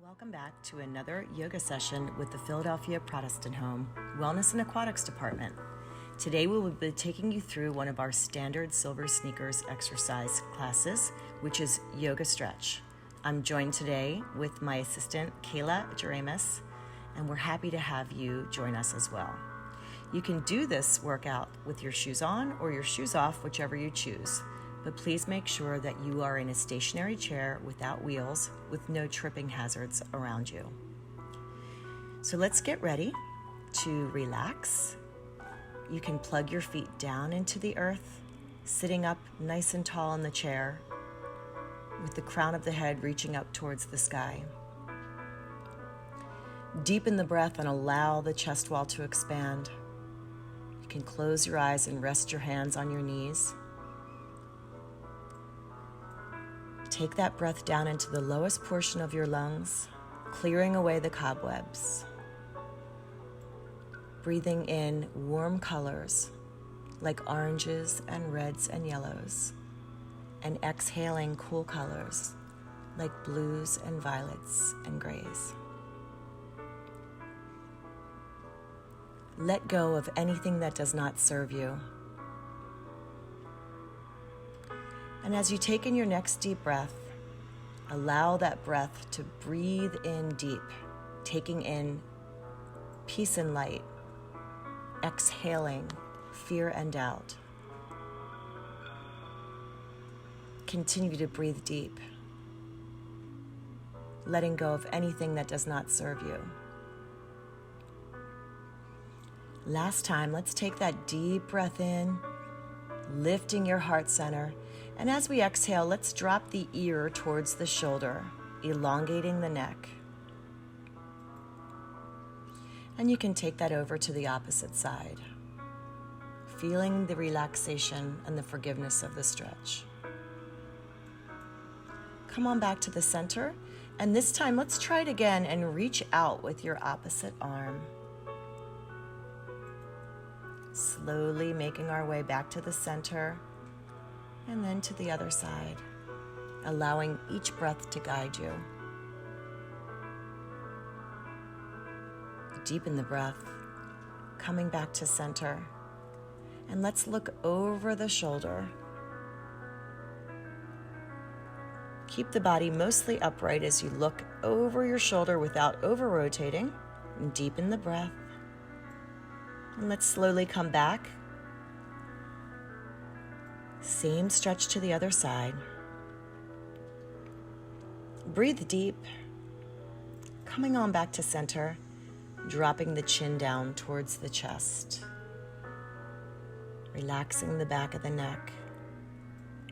Welcome back to another yoga session with the Philadelphia Protestant Home Wellness and Aquatics Department. Today we will be taking you through one of our standard SilverSneakers exercise classes, which is yoga stretch. I'm joined today with my assistant, Kayla Jaramus, and we're happy to have you join us as well. You can do this workout with your shoes on or your shoes off, whichever you choose. But please make sure that you are in a stationary chair without wheels with no tripping hazards around you. So let's get ready to relax. You can plug your feet down into the earth, sitting up nice and tall in the chair with the crown of the head reaching up towards the sky. Deepen the breath and allow the chest wall to expand. You can close your eyes and rest your hands on your knees. Take that breath down into the lowest portion of your lungs, clearing away the cobwebs. Breathing in warm colors like oranges and reds and yellows, and exhaling cool colors like blues and violets and grays. Let go of anything that does not serve you. And as you take in your next deep breath, allow that breath to breathe in deep, taking in peace and light, exhaling fear and doubt. Continue to breathe deep, letting go of anything that does not serve you. Last time, let's take that deep breath in, lifting your heart center. And as we exhale, let's drop the ear towards the shoulder, elongating the neck. And you can take that over to the opposite side, feeling the relaxation and the forgiveness of the stretch. Come on back to the center, and this time let's try it again and reach out with your opposite arm. Slowly making our way back to the center, and then to the other side, allowing each breath to guide you. Deepen the breath, coming back to center. And let's look over the shoulder. Keep the body mostly upright as you look over your shoulder without over-rotating. And deepen the breath. And let's slowly come back. Same stretch to the other side. Breathe deep. Coming on back to center, dropping the chin down towards the chest. Relaxing the back of the neck,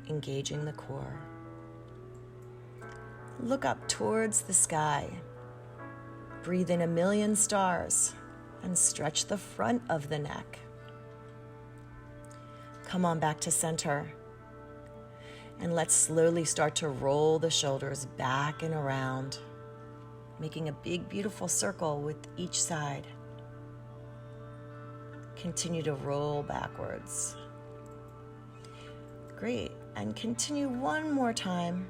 engaging the core. Look up towards the sky. Breathe in 1,000,000 stars and stretch the front of the neck. Come on back to center. And let's slowly start to roll the shoulders back and around, making a big, beautiful circle with each side. Continue to roll backwards. Great. And continue one more time.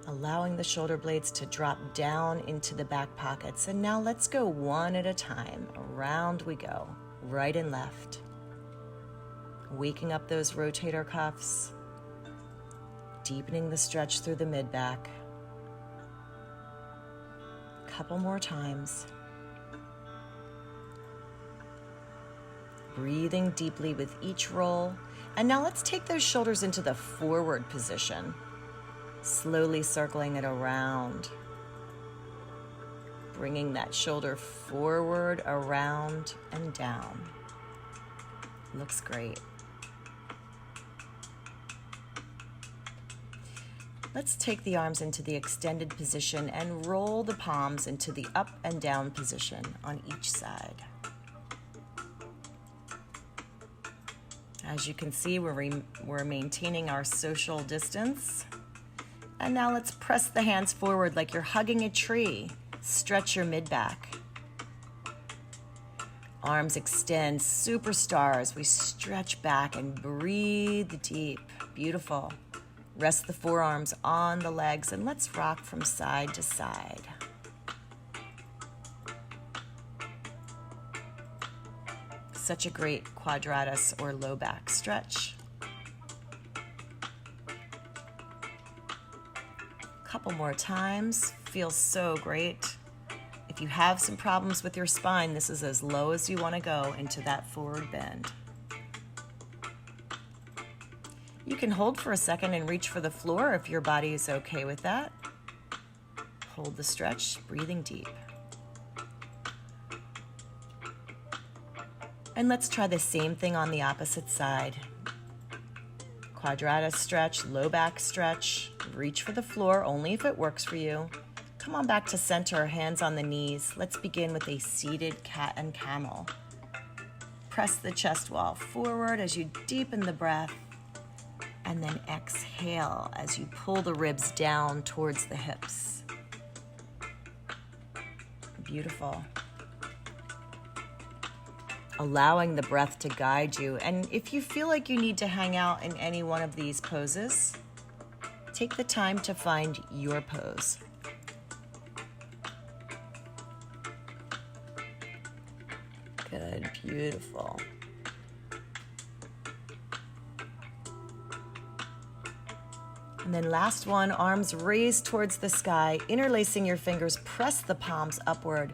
Allowing the shoulder blades to drop down into the back pockets. And now let's go one at a time. Around we go. Right and left. Waking up those rotator cuffs. Deepening the stretch through the mid-back. Couple more times. Breathing deeply with each roll. And now let's take those shoulders into the forward position. Slowly circling it around. Bringing that shoulder forward, around, and down. Looks great. Let's take the arms into the extended position and roll the palms into the up and down position on each side. As you can see, we're maintaining our social distance. And now let's press the hands forward like you're hugging a tree. Stretch your mid-back. Arms extend, superstars. We stretch back and breathe deep. Beautiful. Rest the forearms on the legs and let's rock from side to side. Such a great quadratus or low back stretch. Couple more times. Feels so great. If you have some problems with your spine, this is as low as you want to go into that forward bend. You can hold for a second and reach for the floor if your body is okay with that. Hold the stretch, breathing deep. And let's try the same thing on the opposite side. Quadratus stretch, low back stretch. Reach for the floor only if it works for you. Come on back to center, hands on the knees. Let's begin with a seated cat and camel. Press the chest wall forward as you deepen the breath. And then exhale as you pull the ribs down towards the hips. Beautiful. Allowing the breath to guide you. And if you feel like you need to hang out in any one of these poses, take the time to find your pose. Good, beautiful. And then last one, arms raised towards the sky, interlacing your fingers, press the palms upward.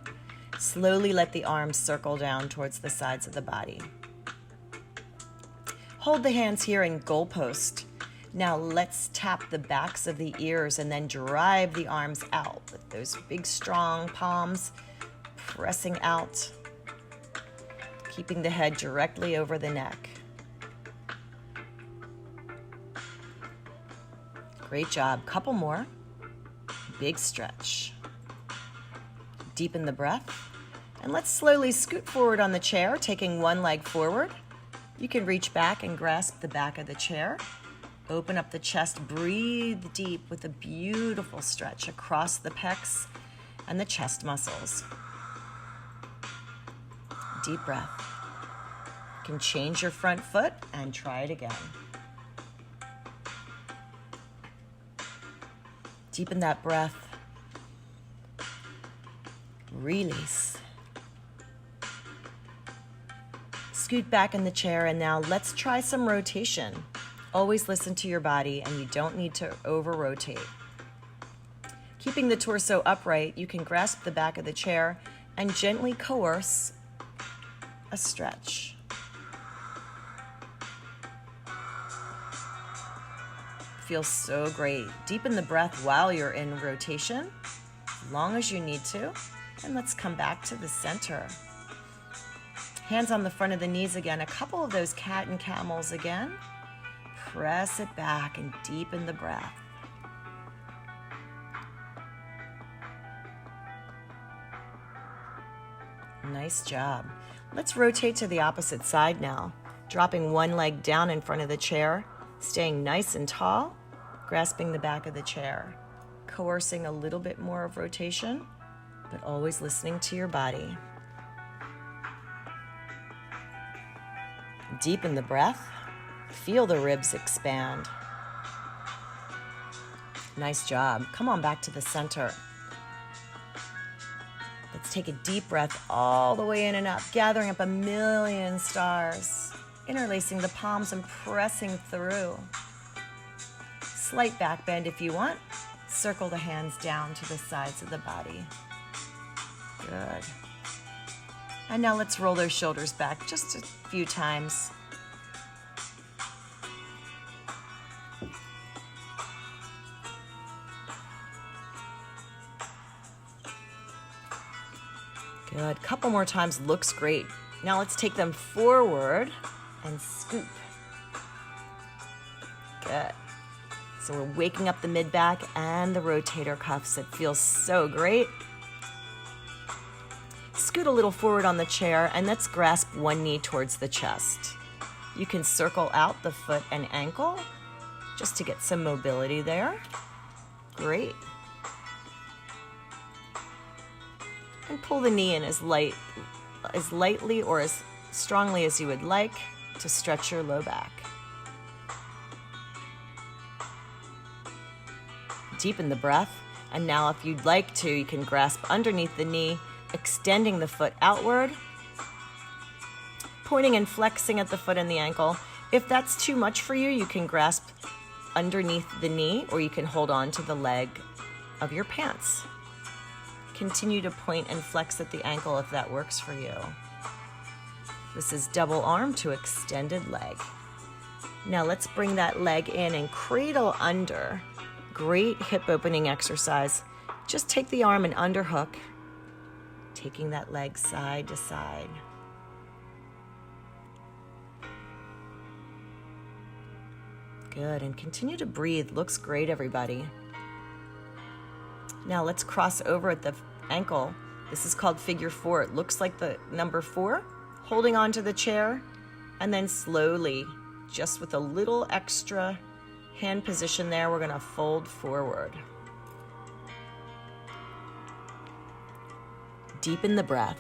Slowly let the arms circle down towards the sides of the body. Hold the hands here in goalpost. Now let's tap the backs of the ears and then drive the arms out with those big strong palms pressing out, keeping the head directly over the neck. Great job. Couple more. Big stretch. Deepen the breath. And let's slowly scoot forward on the chair, taking one leg forward. You can reach back and grasp the back of the chair. Open up the chest. Breathe deep with a beautiful stretch across the pecs and the chest muscles. Deep breath. You can change your front foot and try it again. Deepen that breath. Release. Scoot back in the chair and now let's try some rotation. Always listen to your body and you don't need to over-rotate. Keeping the torso upright, you can grasp the back of the chair and gently coerce a stretch. Feels so great. Deepen the breath while you're in rotation, as long as you need to. And let's come back to the center. Hands on the front of the knees again. A couple of those cat and camels again. Press it back and deepen the breath. Nice job. Let's rotate to the opposite side now. Dropping one leg down in front of the chair, staying nice and tall. Grasping the back of the chair, coercing a little bit more of rotation, but always listening to your body. Deepen the breath. Feel the ribs expand. Nice job. Come on back to the center. Let's take a deep breath all the way in and up, gathering up a million stars, interlacing the palms and pressing through. Slight back bend if you want. Circle the hands down to the sides of the body. Good. And now let's roll those shoulders back just a few times. Good. Couple more times. Looks great. Now let's take them forward and scoop. Good. So we're waking up the mid-back and the rotator cuffs. It feels so great. Scoot a little forward on the chair and let's grasp one knee towards the chest. You can circle out the foot and ankle just to get some mobility there. Great. And pull the knee in as lightly or as strongly as you would like to stretch your low back. Deepen the breath. And now if you'd like to, you can grasp underneath the knee, extending the foot outward, pointing and flexing at the foot and the ankle. If that's too much for you, you can grasp underneath the knee, or you can hold on to the leg of your pants. Continue to point and flex at the ankle if that works for you. This is double arm to extended leg. Now let's bring that leg in and cradle under. Great hip opening exercise. Just take the arm and underhook, taking that leg side to side. Good, and continue to breathe. Looks great, everybody. Now let's cross over at the ankle. This is called figure 4. It looks like the number 4, holding onto the chair, and then slowly, just with a little extra hand position there, we're gonna fold forward. Deepen the breath.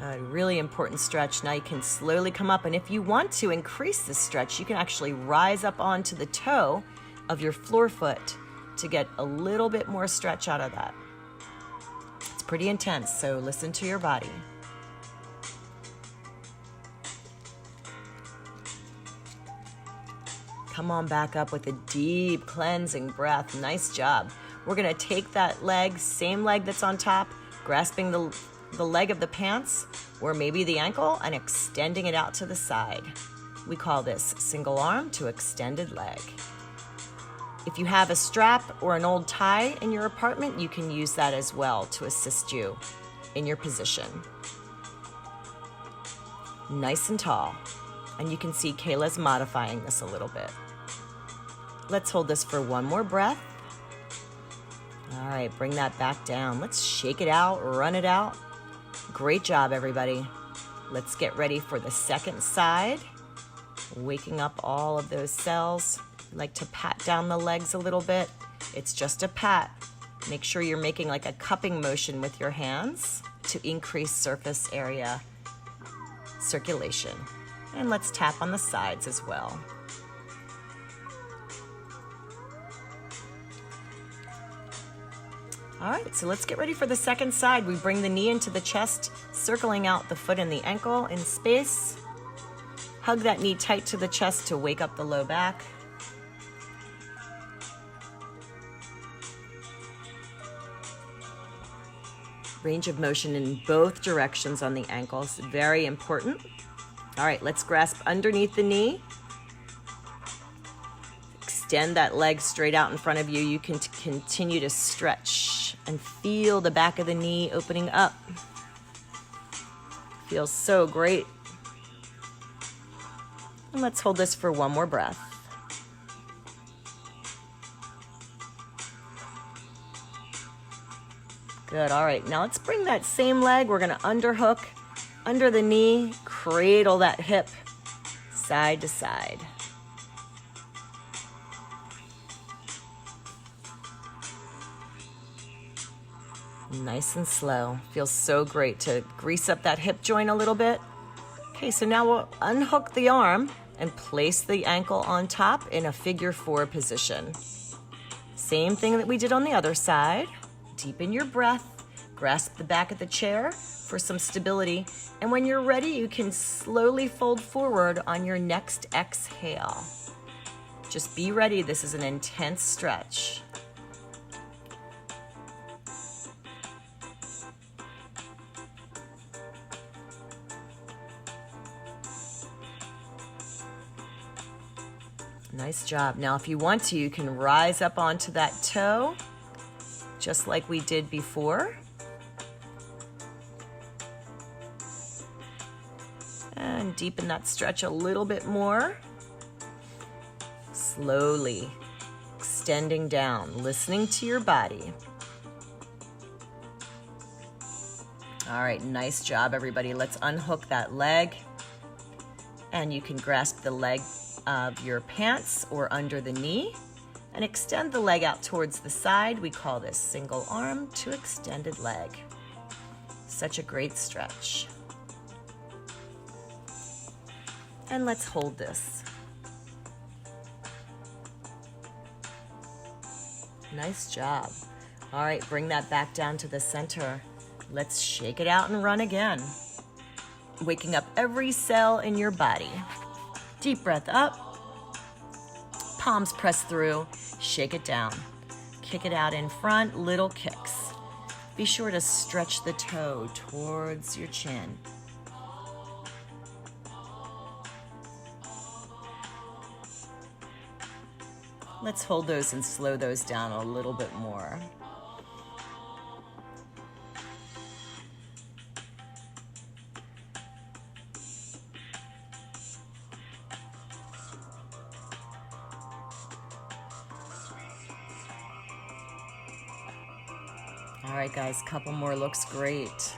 Good, really important stretch. Now you can slowly come up, and if you want to increase this stretch, you can actually rise up onto the toe of your floor foot to get a little bit more stretch out of that. It's pretty intense, so listen to your body. Come on back up with a deep cleansing breath. Nice job. We're gonna take that leg, same leg that's on top, grasping the leg of the pants or maybe the ankle and extending it out to the side. We call this single arm to extended leg. If you have a strap or an old tie in your apartment, you can use that as well to assist you in your position. Nice and tall. And you can see Kayla's modifying this a little bit. Let's hold this for one more breath. All right, bring that back down. Let's shake it out, run it out. Great job, everybody. Let's get ready for the second side. Waking up all of those cells. I like to pat down the legs a little bit. It's just a pat. Make sure you're making like a cupping motion with your hands to increase surface area circulation. And let's tap on the sides as well. All right, so let's get ready for the second side. We bring the knee into the chest, circling out the foot and the ankle in space. Hug that knee tight to the chest to wake up the low back. Range of motion in both directions on the ankles, very important. All right, let's grasp underneath the knee. Extend that leg straight out in front of you. You can continue to stretch and feel the back of the knee opening up. Feels so great. And let's hold this for one more breath. Good, all right, now let's bring that same leg. We're gonna underhook under the knee, cradle that hip side to side. Nice and slow. Feels so great to grease up that hip joint a little bit. Okay, so now we'll unhook the arm and place the ankle on top in a figure 4 position. Same thing that we did on the other side. Deepen your breath, grasp the back of the chair for some stability, and when you're ready, you can slowly fold forward on your next exhale. Just be ready, this is an intense stretch. Nice job. Now, if you want to, you can rise up onto that toe, just like we did before. And deepen that stretch a little bit more. Slowly extending down, listening to your body. All right, nice job, everybody. Let's unhook that leg. And you can grasp the leg of your pants or under the knee and extend the leg out towards the side. We call this single arm to extended leg. Such a great stretch. And let's hold this. Nice job. All right, bring that back down to the center. Let's shake it out and run again. Waking up every cell in your body. Deep breath up. Palms press through. Shake it down. Kick it out in front, little kicks. Be sure to stretch the toe towards your chin. Let's hold those and slow those down a little bit more. All right, guys, couple more looks great.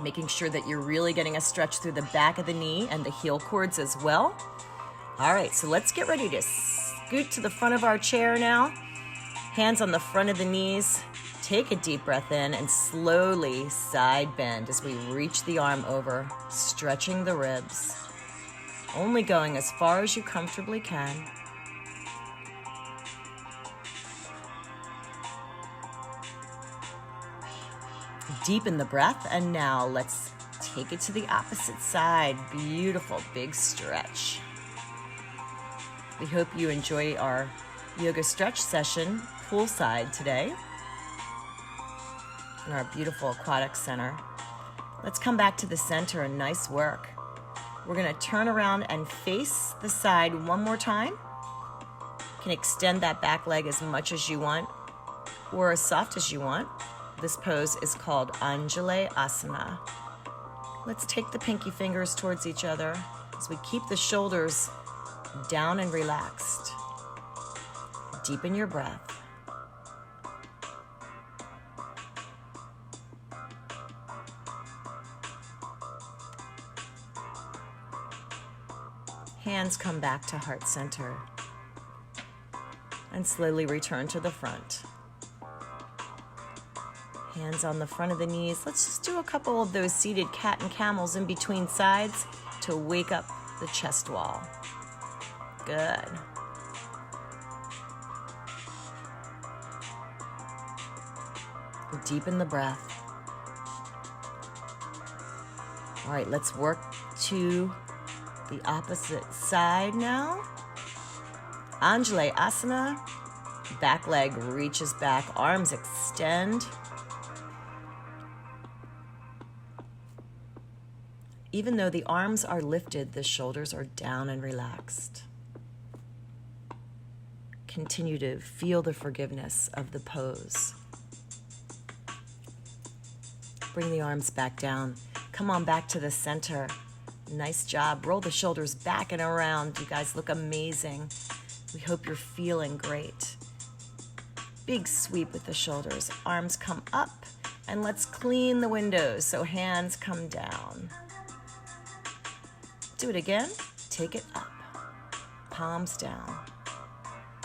Making sure that you're really getting a stretch through the back of the knee and the heel cords as well. All right, so let's get ready to scoot to the front of our chair now. Hands on the front of the knees. Take a deep breath in and slowly side bend as we reach the arm over, stretching the ribs. Only going as far as you comfortably can. Deepen the breath, and now let's take it to the opposite side. Beautiful, big stretch. We hope you enjoy our yoga stretch session poolside today in our beautiful aquatic center. Let's come back to the center and nice work. We're gonna turn around and face the side one more time. You can extend that back leg as much as you want or as soft as you want. This pose is called Anjali Asana. Let's take the pinky fingers towards each other as we keep the shoulders down and relaxed. Deepen your breath. Hands come back to heart center and slowly return to the front. Hands on the front of the knees. Let's just do a couple of those seated cat and camels in between sides to wake up the chest wall. Good. Deepen the breath. All right, let's work to the opposite side now. Anjali Asana. Back leg reaches back, arms extend. Even though the arms are lifted, the shoulders are down and relaxed. Continue to feel the forgiveness of the pose. Bring the arms back down. Come on back to the center. Nice job. Roll the shoulders back and around. You guys look amazing. We hope you're feeling great. Big sweep with the shoulders. Arms come up, and let's clean the windows so hands come down. Do it again. Take it up. Palms down.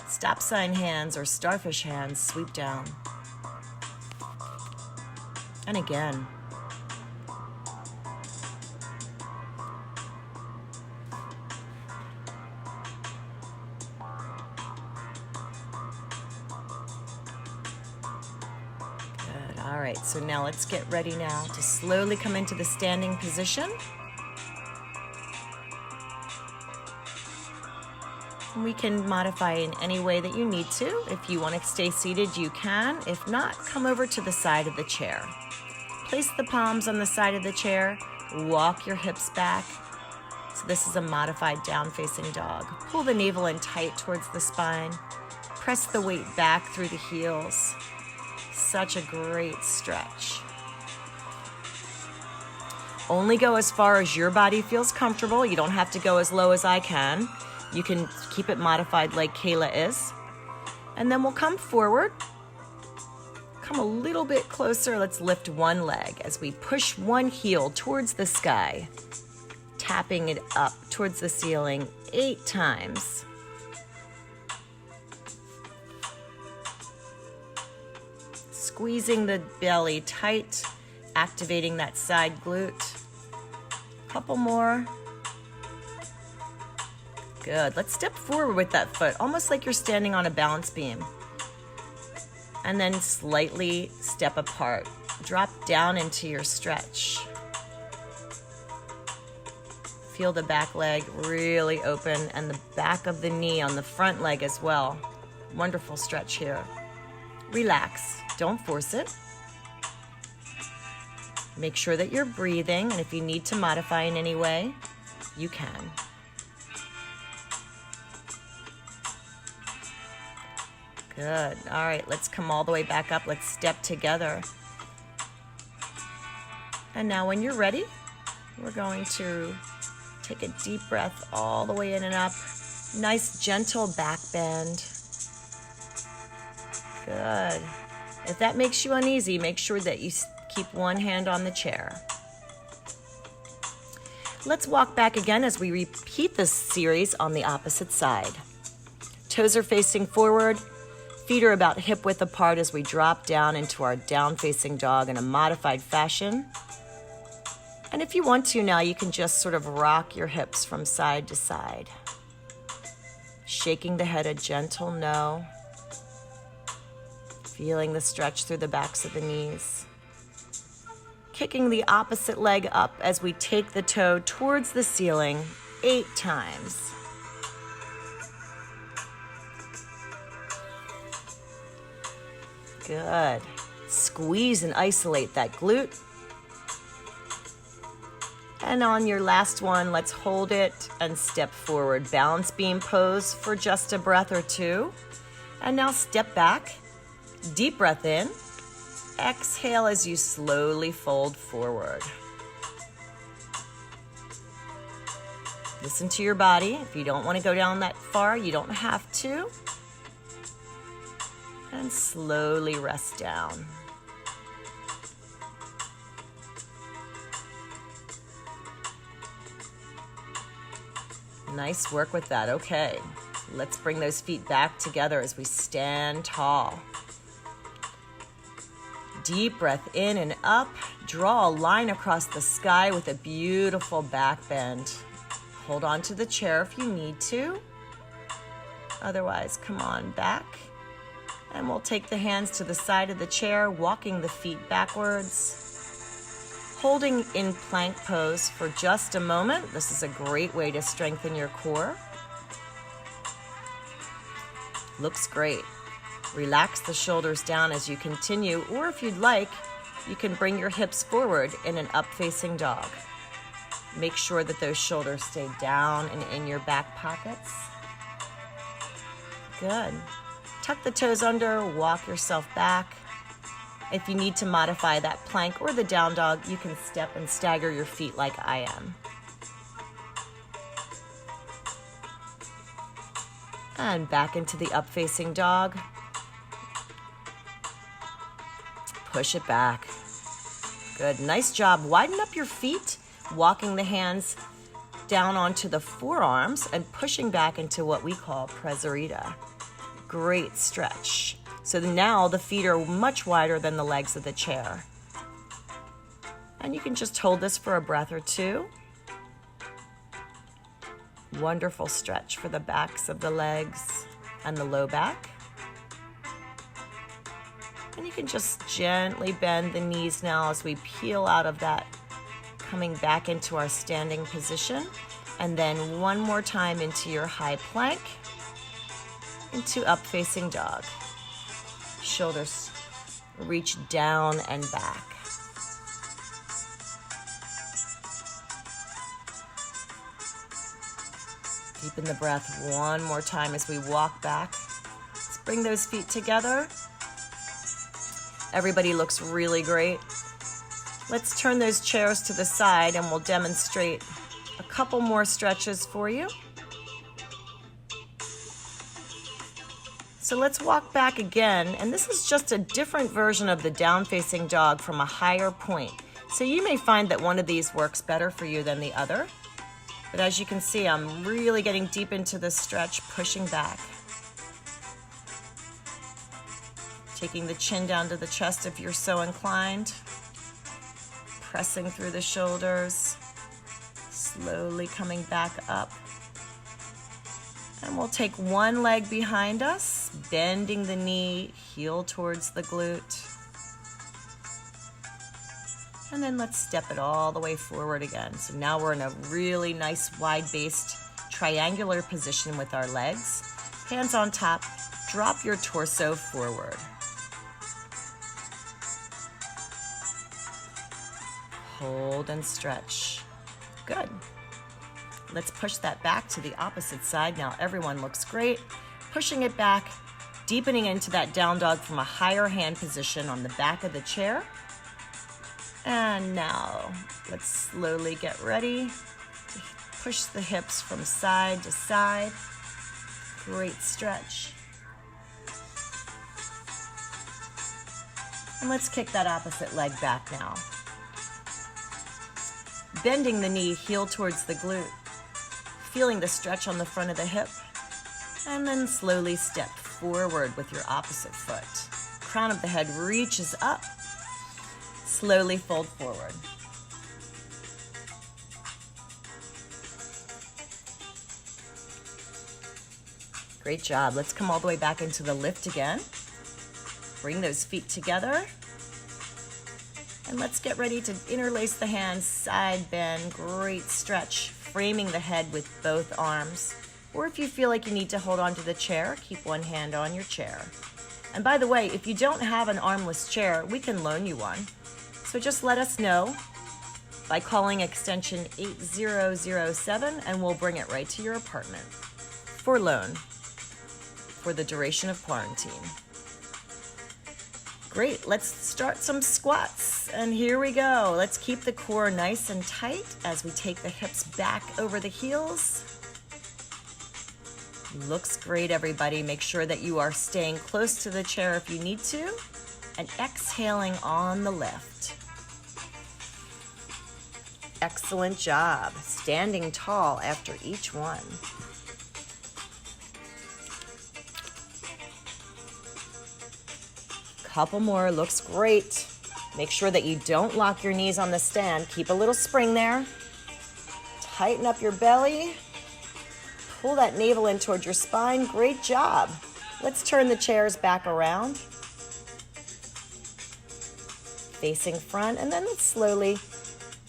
Stop sign hands or starfish hands sweep down. And again. Good. All right, so now let's get ready now to slowly come into the standing position. We can modify in any way that you need to. If you want to stay seated, you can. If not, come over to the side of the chair. Place the palms on the side of the chair. Walk your hips back. So this is a modified down-facing dog. Pull the navel in tight towards the spine. Press the weight back through the heels. Such a great stretch. Only go as far as your body feels comfortable. You don't have to go as low as I can. You can keep it modified like Kayla is. And then we'll come forward. Come a little bit closer. Let's lift one leg as we push one heel towards the sky, tapping it up towards the ceiling 8 times. Squeezing the belly tight, activating that side glute. Couple more. Good. Let's step forward with that foot, almost like you're standing on a balance beam. And then slightly step apart. Drop down into your stretch. Feel the back leg really open and the back of the knee on the front leg as well. Wonderful stretch here. Relax. Don't force it. Make sure that you're breathing, and if you need to modify in any way, you can. Good. All right, let's come all the way back up. Let's step together. And now when you're ready, we're going to take a deep breath all the way in and up. Nice, gentle back bend. Good. If that makes you uneasy, make sure that you keep one hand on the chair. Let's walk back again as we repeat this series on the opposite side. Toes are facing forward. Feet are about hip width apart as we drop down into our down-facing dog in a modified fashion. And if you want to now, you can just sort of rock your hips from side to side. Shaking the head a gentle no. Feeling the stretch through the backs of the knees. Kicking the opposite leg up as we take the toe towards the ceiling 8 times. Good. Squeeze and isolate that glute. And on your last one, let's hold it and step forward. Balance beam pose for just a breath or two. And now step back. Deep breath in. Exhale as you slowly fold forward. Listen to your body. If you don't want to go down that far, you don't have to. And slowly rest down. Nice work with that. Okay, let's bring those feet back together as we stand tall. Deep breath in and up. Draw a line across the sky with a beautiful back bend. Hold on to the chair if you need to. Otherwise, come on back. And we'll take the hands to the side of the chair, walking the feet backwards. Holding in plank pose for just a moment. This is a great way to strengthen your core. Looks great. Relax the shoulders down as you continue, or if you'd like, you can bring your hips forward in an up-facing dog. Make sure that those shoulders stay down and in your back pockets. Good. Tuck the toes under, walk yourself back. If you need to modify that plank or the down dog, you can step and stagger your feet like I am. And back into the up-facing dog. Push it back. Good, nice job. Widen up your feet, walking the hands down onto the forearms and pushing back into what we call preserita. Great stretch. So now the feet are much wider than the legs of the chair. And you can just hold this for a breath or two. Wonderful stretch for the backs of the legs and the low back. And you can just gently bend the knees now as we peel out of that, coming back into our standing position. And then one more time into your high plank, into up-facing dog. Shoulders reach down and back. Deepen the breath one more time as we walk back. Let's bring those feet together. Everybody looks really great. Let's turn those chairs to the side and we'll demonstrate a couple more stretches for you. So let's walk back again, and this is just a different version of the down-facing dog from a higher point. So you may find that one of these works better for you than the other. But as you can see, I'm really getting deep into this stretch, pushing back. Taking the chin down to the chest if you're so inclined. Pressing through the shoulders. Slowly coming back up. And we'll take one leg behind us, bending the knee, heel towards the glute. And then let's step it all the way forward again. So now we're in a really nice wide-based triangular position with our legs. Hands on top, drop your torso forward. Hold and stretch. Good. Let's push that back to the opposite side. Now everyone looks great. Pushing it back, deepening into that down dog from a higher hand position on the back of the chair. And now let's slowly get ready to push the hips from side to side. Great stretch. And let's kick that opposite leg back now. Bending the knee, heel towards the glute. Feeling the stretch on the front of the hip. And then slowly step forward with your opposite foot. Crown of the head reaches up. Slowly fold forward. Great job. Let's come all the way back into the lift again. Bring those feet together. And let's get ready to interlace the hands, side bend, great stretch, framing the head with both arms. Or if you feel like you need to hold on to the chair, keep one hand on your chair. And by the way, if you don't have an armless chair, we can loan you one. So just let us know by calling extension 8007 and we'll bring it right to your apartment for loan for the duration of quarantine. Great, let's start some squats. And here we go. Let's keep the core nice and tight as we take the hips back over the heels. Looks great, everybody. Make sure that you are staying close to the chair if you need to, and exhaling on the lift. Excellent job. Standing tall after each one. Couple more, looks great. Make sure that you don't lock your knees on the stand. Keep a little spring there. Tighten up your belly. Pull that navel in towards your spine. Great job. Let's turn the chairs back around. Facing front, and then slowly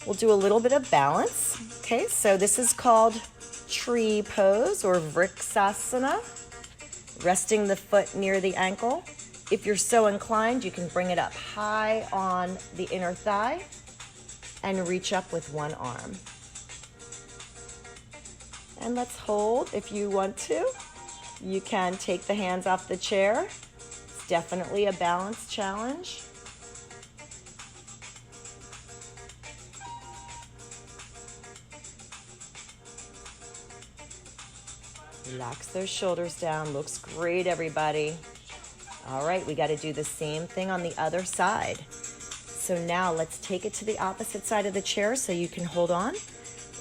we'll do a little bit of balance. Okay, so this is called tree pose or vriksasana. Resting the foot near the ankle. If you're so inclined, you can bring it up high on the inner thigh and reach up with one arm. And let's hold if you want to. You can take the hands off the chair. It's definitely a balance challenge. Relax those shoulders down. Looks great, everybody. All right, we got to do the same thing on the other side. So now let's take it to the opposite side of the chair so you can hold on.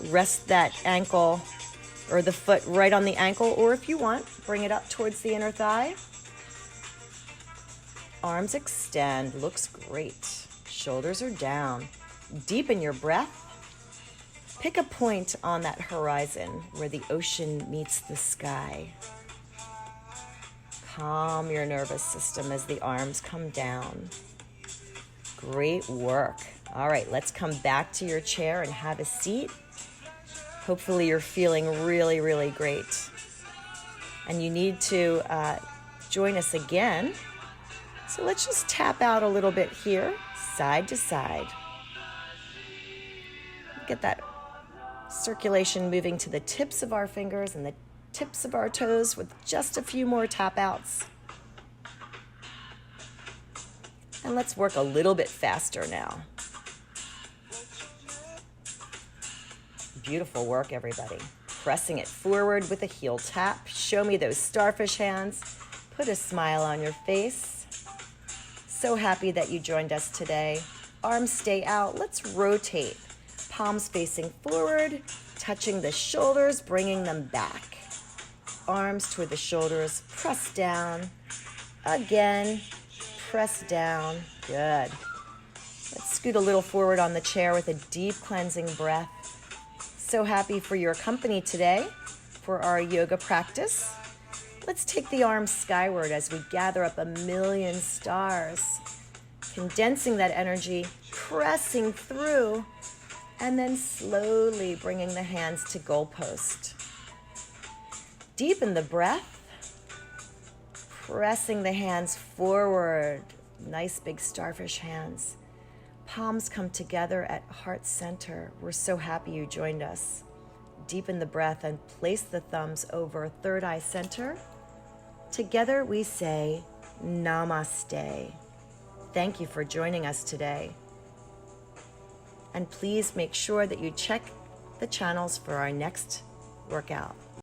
Rest that ankle or the foot right on the ankle, or if you want, bring it up towards the inner thigh. Arms extend, looks great. Shoulders are down. Deepen your breath. Pick a point on that horizon where the ocean meets the sky. Calm your nervous system as the arms come down. Great work. All right, let's come back to your chair and have a seat. Hopefully you're feeling really, really great. And you need to join us again. So let's just tap out a little bit here, side to side. Get that circulation moving to the tips of our fingers and the tips of our toes with just a few more tap outs. And let's work a little bit faster now. Beautiful work, everybody. Pressing it forward with a heel tap. Show me those starfish hands. Put a smile on your face. So happy that you joined us today. Arms stay out. Let's rotate. Palms facing forward, touching the shoulders, bringing them back. Arms toward the shoulders, press down. Again, press down. Good. Let's scoot a little forward on the chair with a deep cleansing breath. So happy for your company today. For our yoga practice, let's take the arms skyward as we gather up 1,000,000 stars, condensing that energy, pressing through, and then slowly bringing the hands to goalpost. Deepen the breath, pressing the hands forward, nice big starfish hands. Palms come together at heart center. We're so happy you joined us. Deepen the breath and place the thumbs over third eye center. Together we say Namaste. Thank you for joining us today. And please make sure that you check the channels for our next workout.